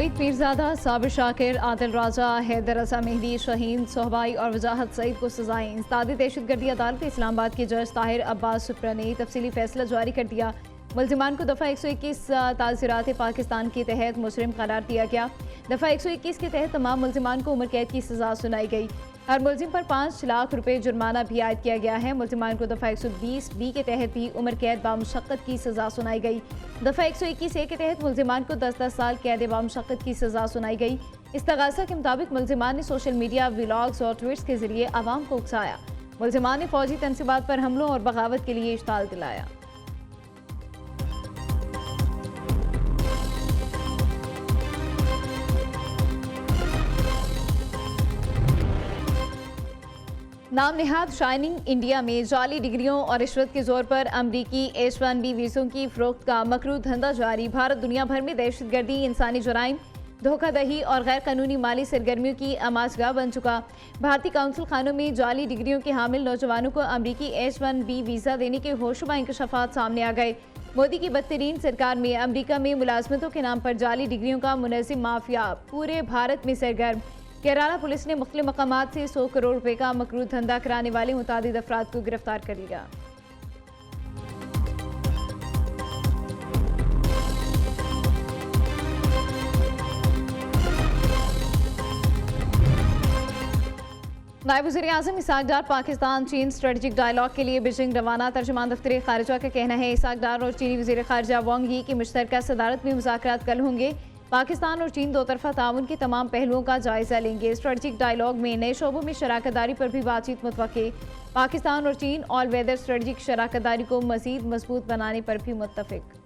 मोईद पीरजादा, साबिर शाकिर, आदिल राजा, हैदर रजा मेहदी, शहीन सोहबाई और वजाहत सईद को सजाएं। इंसदादी दहशतगर्दी अदालत इस्लामाबाद के जज ताहिर अब्बास सुप्रा ने तफसीली फैसला जारी कर दिया। मुल्जिमान को दफ़ा 121 ताज़ीरात पाकिस्तान के तहत मुजरिम करार दिया गया। दफ़ा 121 के तहत तमाम मुल्जिमान को उम्र कैद की सजा सुनाई गई। हर मुल्जिम पर 5 लाख रुपए जुर्माना भी आयद किया गया है। मुल्जिमान को दफ़ा 120 बी के तहत भी उम्र कैद बामुशक्कत की सजा सुनाई गई। दफ़ा 121 ए के तहत मुल्जिमान को 10-10 साल कैद बामुशक्कत की सजा सुनाई गई। इस्तगासा के मुताबिक मुल्जिमान ने सोशल मीडिया, व्लॉग्स और ट्वीट्स के जरिए आवाम को उकसाया। मुल्जिमान ने फौजी तनसीबात पर हमलों और बगावत के लिए इश्ताल दिलाया। नाम निहाद शाइनिंग इंडिया में जाली डिग्रियों और रिश्वत के जोर पर अमरीकी H-1B वीज़ों की फरोख्त का मकरू धंधा जारी। भारत दुनिया भर में दहशतगर्दी, इंसानी जुराइम, धोखादही और गैर कानूनी माली सरगर्मियों की अमाजगाह बन चुका। भारतीय काउंसिल खानों में जाली डिग्रियों के हामिल नौजवानों को अमरीकी H-1B वीज़ा देने के होशुबा इंकशाफात सामने आ गए। मोदी की बदतरीन सरकार में अमरीका में मुलाजमतों के नाम पर जाली डिग्रियों का मुनज़्ज़िम माफिया पूरे भारत में सरगर्म। केरला पुलिस ने मुख्तलिफ मकामात से 100 करोड़ रुपए का मकरू धंधा कराने वाले मुतादिद अफराद को गिरफ्तार कर लिया। नायब वज़ीर-ए-आज़म इसहाक डार पाकिस्तान चीन स्ट्रेटेजिक डायलॉग के लिए बीजिंग रवाना। तर्जुमान दफ्तर खारिजा का कहना है इसहाक डार और चीनी वज़ीर खारिजा वांग यी की मुश्तरका सदारत में मुज़ाकरात कल होंगे। पाकिस्तान और चीन दो तरफा ताउन के तमाम पहलुओं का जायजा लेंगे। स्ट्रेटेजिक डायलॉग में नए शोबों में शराकत दारी पर भी बातचीत मुतवक्के। पाकिस्तान और चीन ऑल वेदर स्ट्रेटेजिक शराकत दारी को मज़ीद मजबूत बनाने पर भी मुत्तफिक।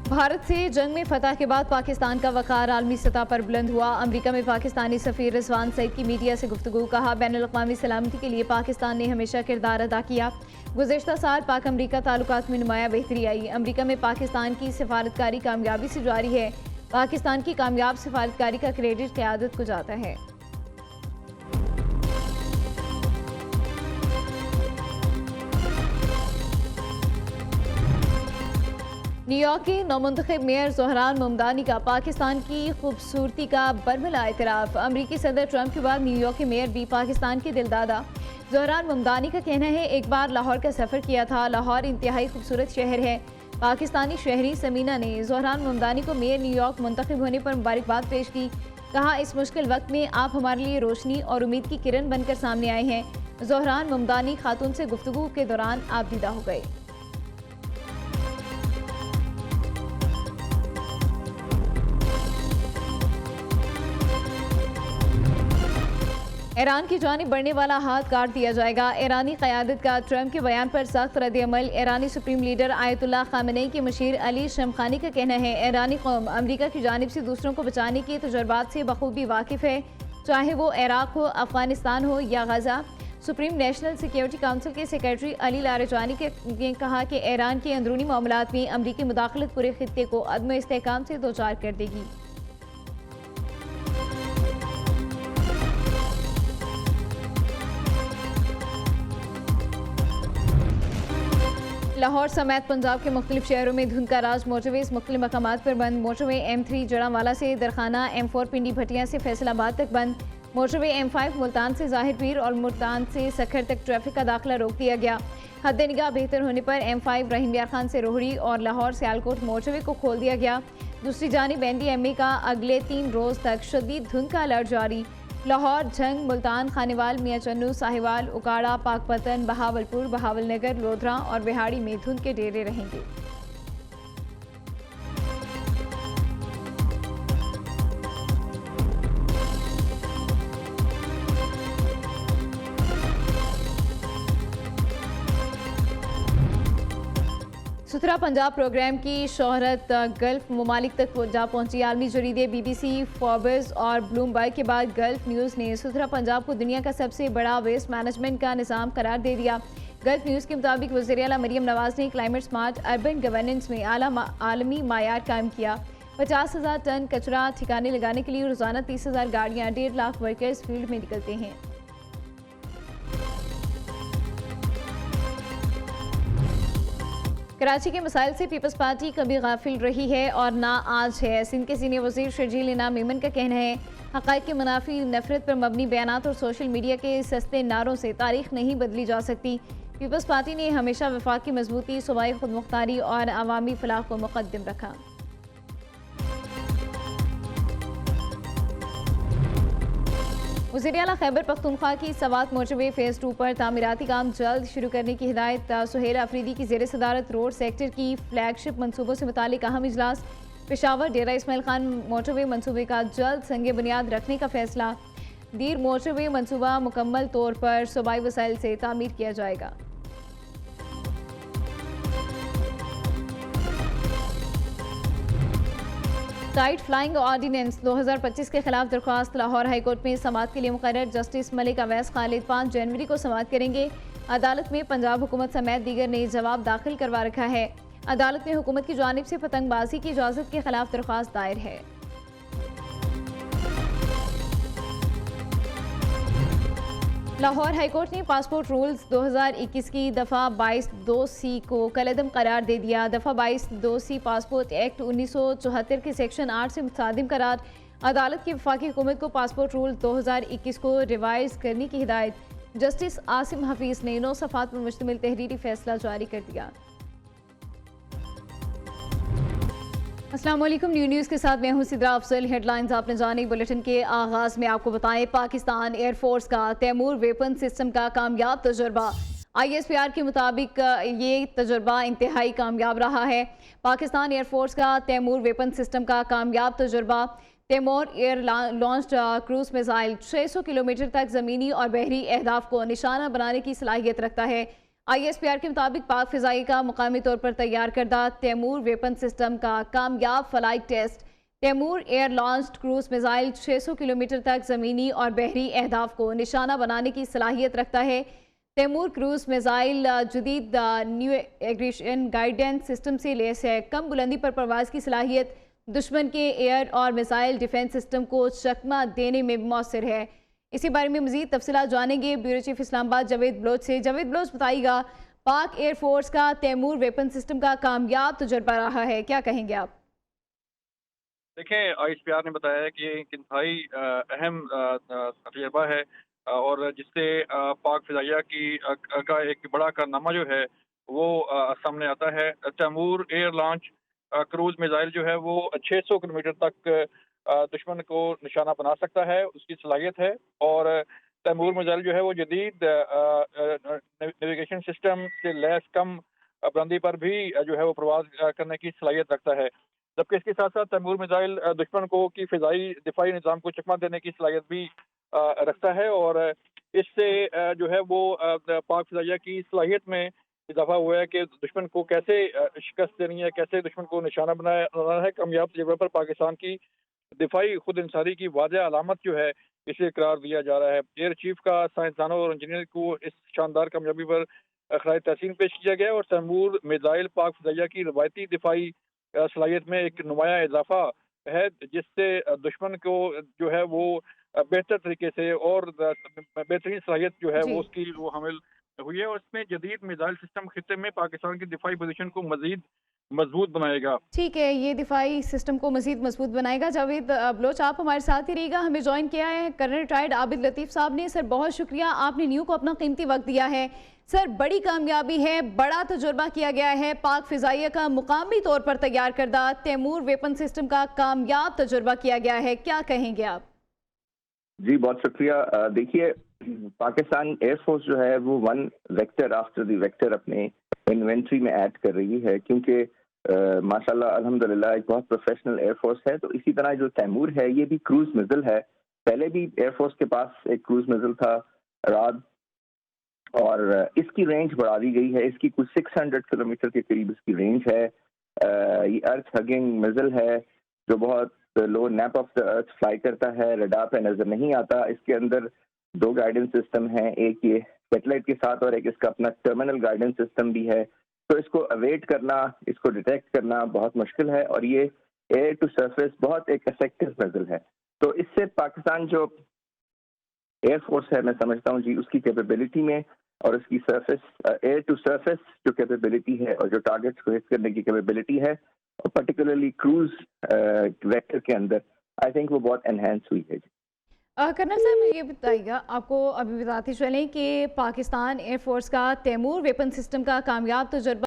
भारत से जंग में फतह के बाद पाकिस्तान का वक़ार आलमी सतह पर बुलंद हुआ। अमरीका में पाकिस्तानी सफ़ीर रिजवान सईद की मीडिया से गुफ्तगू। कहा, बैनुल-अक़वामी सलामती के लिए पाकिस्तान ने हमेशा किरदार अदा किया। गुज़िश्ता साल पाक अमरीका ताल्लुकात में नुमाया बेहतरी आई। अमरीका में पाकिस्तान की सिफारतकारी कामयाबी से जारी है। पाकिस्तान की कामयाब सिफारतकारी का क्रेडिट क़यादत को जाता है। न्यूयॉर्क के नौमुंतखब मेयर ज़ोहरान ममदानी का पाकिस्तान की खूबसूरती का बरमला एतराफ़। अमरीकी सदर ट्रंप के बाद न्यूयॉर्क के मेयर भी पाकिस्तान के दिलदादा। ज़ोहरान ममदानी का कहना है, एक बार लाहौर का सफ़र किया था। लाहौर इंतहाई खूबसूरत शहर है। पाकिस्तानी शहरी समीना ने ज़ोहरान ममदानी को मेयर न्यूयॉर्क मुंतखब होने पर मुबारकबाद पेश की। कहा, इस मुश्किल वक्त में आप हमारे लिए रोशनी और उम्मीद की किरण बनकर सामने आए हैं। ज़ोहरान ममदानी खातून से गुफ्तगू के दौरान आबदीदा हो गए। ईरान की जानिब बढ़ने वाला हाथ काट दिया जाएगा। ईरानी क़यादत का ट्रंप के बयान पर सख्त रद्द-ए-अमल। ईरानी सुप्रीम लीडर आयतुल्लाह ख़ामेनेई के मशीर अली शमख़ानी का कहना है, ईरानी कौम अमरीका की जानिब से दूसरों को बचाने के तजुर्बात से बखूबी वाकिफ़ है, चाहे वो इराक़ हो, अफ़गानिस्तान हो या गज़ा। सुप्रीम नेशनल सिक्योरिटी काउंसिल के सेक्रेटरी अली लारेजानी ने कहा कि ईरान के अंदरूनी मामलात में अमरीकी मुदाखलत पूरे खित्ते को अदम इस्तेहकाम से दो चार कर देगी। लाहौर समेत पंजाब के मुख्तलिफ शहरों में धुंध का राज। मोटरवेज मुख्तलिफ मकामात पर बंद। मोटरवे M3 जड़ांवाला से दरखाना, M4 पिंडी भटिया से फैसलाबाद तक बंद। मोटरवे M5 मुल्तान से ज़ाहिर पीर और मुल्तान से सखर तक ट्रैफिक का दाखिला रोक दिया गया। हद निगाह बेहतर होने पर M5 रहीम यार खान से रोहड़ी और लाहौर सियालकोट मोटरवे को खोल दिया गया। दूसरी जानिब NDMA का अगले 3 रोज़ तक शदीद धुंध का अलर्ट जारी। लाहौर, झंग, मुल्तान, खानेवाल, मियां चन्नू, साहिवाल, उकाड़ा, पाकपतन, बहावलपुर, बहावलनगर, लोधरा और बिहाड़ी में धुंध के डेरे रहेंगे। सुथरा पंजाब प्रोग्राम की शोहरत गल्फ ममालिक तक जा पहुंची। आलमी जरीदे BBC, फोर्ब्स और ब्लूमबर्ग के बाद गल्फ न्यूज़ ने सुथरा पंजाब को दुनिया का सबसे बड़ा वेस्ट मैनेजमेंट का निज़ाम करार दे दिया। गल्फ न्यूज़ के मुताबिक वज़ीर आला मरियम नवाज़ ने क्लाइमेट स्मार्ट अर्बन गवर्नेंस में आलमी मायार कायम किया। 50,000 टन कचरा ठिकाने लगाने के लिए रोज़ाना 30,000 गाड़ियाँ, 1.5 लाख वर्कर्स फील्ड में निकलते हैं। कराची के मसाइल से पीपल्स पार्टी कभी गाफिल रही है और ना आज है। सिंध के सीनियर वजीर शर्जील इनाम मेमन का कहना है, हक़ाइक़ के मुनाफी नफरत पर मबनी बयानात और सोशल मीडिया के सस्ते नारों से तारीख नहीं बदली जा सकती। पीपल्स पार्टी ने हमेशा वफाक की मजबूती, सूबाई खुदमुख्तारी और अवामी फलाह को मुक़द्दम रखा। वज़ीर आला खैबर पख्तूनख्वा की सवात मोटरवे फ़ेज़ 2 पर तामीराती काम जल्द शुरू करने की हिदायत। सुहेल अफरीदी की ज़ेर सदारत रोड सेक्टर की फ्लैगशिप मनसूबों से मुतालिक अहम इजलास। पेशावर डेरा इस्माइल खान मोटरवे मनसूबे का जल्द संग बुनियाद रखने का फैसला। दीर मोटरवे मनसूबा मुकम्मल तौर पर सूबाई वसाइल से तामीर किया जाएगा। काइट फ्लाइंग ऑर्डिनेंस 2025 के खिलाफ दरख्वास्त लाहौर हाईकोर्ट में समाअत के लिए मुकर्रर। जस्टिस मलिक अवैस खालिद 5 जनवरी को समाअत करेंगे। अदालत में पंजाब हुकूमत समेत दीगर ने जवाब दाखिल करवा रखा है। अदालत में हुकूमत की जानिब से पतंगबाजी की इजाज़त के खिलाफ दरख्वास्त दायर है। लाहौर हाईकोर्ट ने पासपोर्ट रूल्स 2021 की दफ़ा 22(2)C को कलअदम करार दे दिया। दफ़ा 22(2)C पासपोर्ट एक्ट 1974 के सेक्शन 8 से मुतादिम करार। अदालत की वफाकी हुकूमत को पासपोर्ट रूल 2021 को रिवाइज करने की हिदायत। जस्टिस आसिम हफीज़ ने 9 सफ़ात पर मुश्तमिल तहरीरी फैसला जारी कर दिया। अस्सलाम वालेकुम, न्यूज़ के साथ मैं हूं सिद्रा अफजल। हेडलाइंस आपने जाने। बुलेटिन के आगाज़ में आपको बताएं, पाकिस्तान एयरफोर्स का तैमूर वेपन सिस्टम का कामयाब तजुर्बा। ISPR के मुताबिक ये तजुर्बा इंतहाई कामयाब रहा है। पाकिस्तान एयरफोर्स का तैमूर वेपन सिस्टम का कामयाब तजुर्बा। Taimoor air launched cruise missile 600 kilometre तक ज़मीनी और बहरी अहदाफ को निशाना बनाने की सलाहियत रखता है। ISPR के मुताबिक पाक फ़िज़ाई का मुकामी तौर पर तैयार करदा तैमूर वेपन सिस्टम का कामयाब flight test. Taimoor air launched cruise missile 600 kilometre तक ज़मीनी और बहरी अहदाफ को निशाना बनाने की सलाहियत रखता है। तैमूर क्रूज मिसाइल जदीद न्यू एग्रेशन गाइडेंस सिस्टम से लैस है। कम बुलंदी पर परवाज़ की सलाहियत दुश्मन के एयर और मिसाइल डिफेंस सिस्टम को चकमा देने में मौसर है। इसी बारे में मज़ीद तफसीलात जानेंगे ब्यूरो चीफ इस्लामाबाद जावेद बलोच से। जावेद बलोच, बताइएगा, पाक एयरफोर्स का तैमूर वेपन सिस्टम का कामयाब तजुर्बा रहा है, क्या कहेंगे आप? देखें, ISPR ने बताया है कि ये एक इंतहाई अहम तजुर्बा है और जिससे पाक फ़िज़ाइया की का एक बड़ा कारनामा जो है वो सामने आता है। Taimoor air launch cruise missile जो है वो 600 किलोमीटर तक दुश्मन को निशाना बना सकता है, उसकी सलाहियत है। और तैमूर मिसाइल जो है वो जदीद नेविगेशन सिस्टम से लैस कम बुलंदी पर भी जो है वो प्रवास करने की सलाहियत रखता है। जबकि इसके साथ साथ तैमूर मिसाइल दुश्मन को की फ़िज़ाई दिफाई निज़ाम को चकमा देने की सलाहियत भी रखता है और इससे जो है वो पाक फ़िज़ाइया की सलाहियत में इजाफा हुआ है कि दुश्मन को कैसे शिकस्त देनी है, कैसे दुश्मन को निशाना बनाना है। कामयाब तजुर्बे पर पाकिस्तान की दिफाई खुद इंसारी की वाज़ेह अलामत जो है इसे करार दिया जा रहा है। एयर चीफ का साइंसदानों और इंजीनियर को इस शानदार कामयाबी पर खराज तहसीन पेश किया गया और तैमूर मिसाइल पाक फ़िज़ाइया की रवायती दिफाई सलाहियत में एक नुमाया इजाफा है, जिससे दुश्मन को जो है वो बेहतर तरीके से और बेहतरीन सलाहियत जो है वो उसकी वो हामिल हुई है और इसमें जदीद मिसाइल सिस्टम खित्ते में पाकिस्तान की दिफाई पोजीशन को मजीद मजबूत बनाएगा। ठीक है, ये दिफाई सिस्टम को मजीद मजबूत बनाएगा। जावेद बलोच, आप हमारे साथ ही रहिएगा। हमें ज्वाइन किया है कर्नल रिटायर्ड आबिद लतीफ़ साहब ने। सर, बहुत शुक्रिया, आपने न्यू को अपना कीमती वक्त दिया है। सर, बड़ी कामयाबी है, बड़ा तजुर्बा किया गया है। पाक फ़िज़ाइया का मुकामी तौर पर तैयार करदा तैमूर वेपन सिस्टम का कामयाब तजुर्बा किया गया है, क्या कहेंगे आप? जी, बहुत शुक्रिया। देखिए, पाकिस्तान एयरफोर्स जो है वो one vector after the vector अपने इन्वेंट्री में ऐड कर रही है, क्योंकि माशाल्लाह अल्हम्दुलिल्लाह एक बहुत प्रोफेशनल एयरफोर्स है। तो इसी तरह जो तैमूर है ये भी क्रूज मिसाइल है। पहले भी एयरफोर्स के पास एक क्रूज मिसाइल था राद, और इसकी रेंज बढ़ा दी गई है। इसकी कुछ 600 किलोमीटर के करीब इसकी रेंज है। ये अर्थ हगिंग मिसाइल है जो बहुत low nap of the earth fly करता है, रडार पे नजर नहीं आता। इसके अंदर 2 गाइडेंस सिस्टम हैं, एक ये सैटेलाइट के साथ और एक इसका अपना टर्मिनल गाइडेंस सिस्टम भी है। तो इसको अवेट करना, इसको डिटेक्ट करना बहुत मुश्किल है और ये एयर टू सरफेस बहुत एक इफेक्टिव मिसाइल है। तो इससे पाकिस्तान जो एयरफोर्स है, मैं समझता हूँ जी, उसकी कैपेबिलिटी में और उसकी सरफेस एयर टू सरफेस जो कैपेबिलिटी है और जो टारगेट्स को हिट करने की कैपेबिलिटी है, और पर्टिकुलरली क्रूज वेक्टर के अंदर, आई थिंक वो बहुत एनहेंस हुई है। कर्नल साहब ये बताइएगा, आपको अभी बताते चलें कि पाकिस्तान एयरफोर्स का तैमूर वेपन सिस्टम का कामयाब तजुर्बा